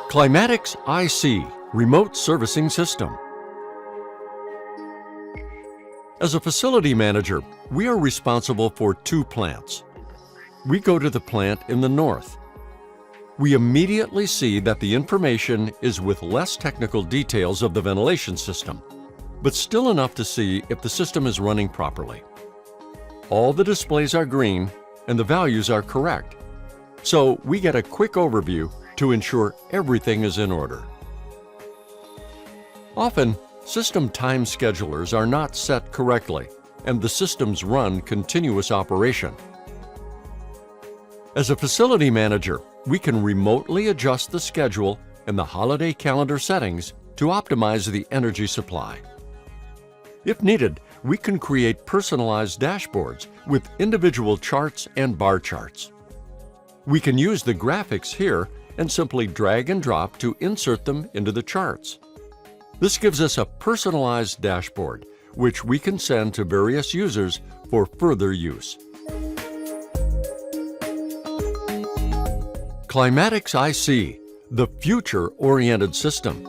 Climatix IC Remote Servicing System. As a facility manager, we are responsible for 2 plants. We go to the plant in the north. We immediately see that the information is with less technical details of the ventilation system, but still enough to see if the system is running properly. All the displays are green and the values are correct, so we get a quick overview to ensure everything is in order. Often, system time schedulers are not set correctly, and the systems run continuous operation. As a facility manager, we can remotely adjust the schedule and the holiday calendar settings to optimize the energy supply. If needed, we can create personalized dashboards with individual charts and bar charts. We can use the graphics here and simply drag and drop to insert them into the charts. This gives us a personalized dashboard, which we can send to various users for further use. Climatix IC, the future-oriented system.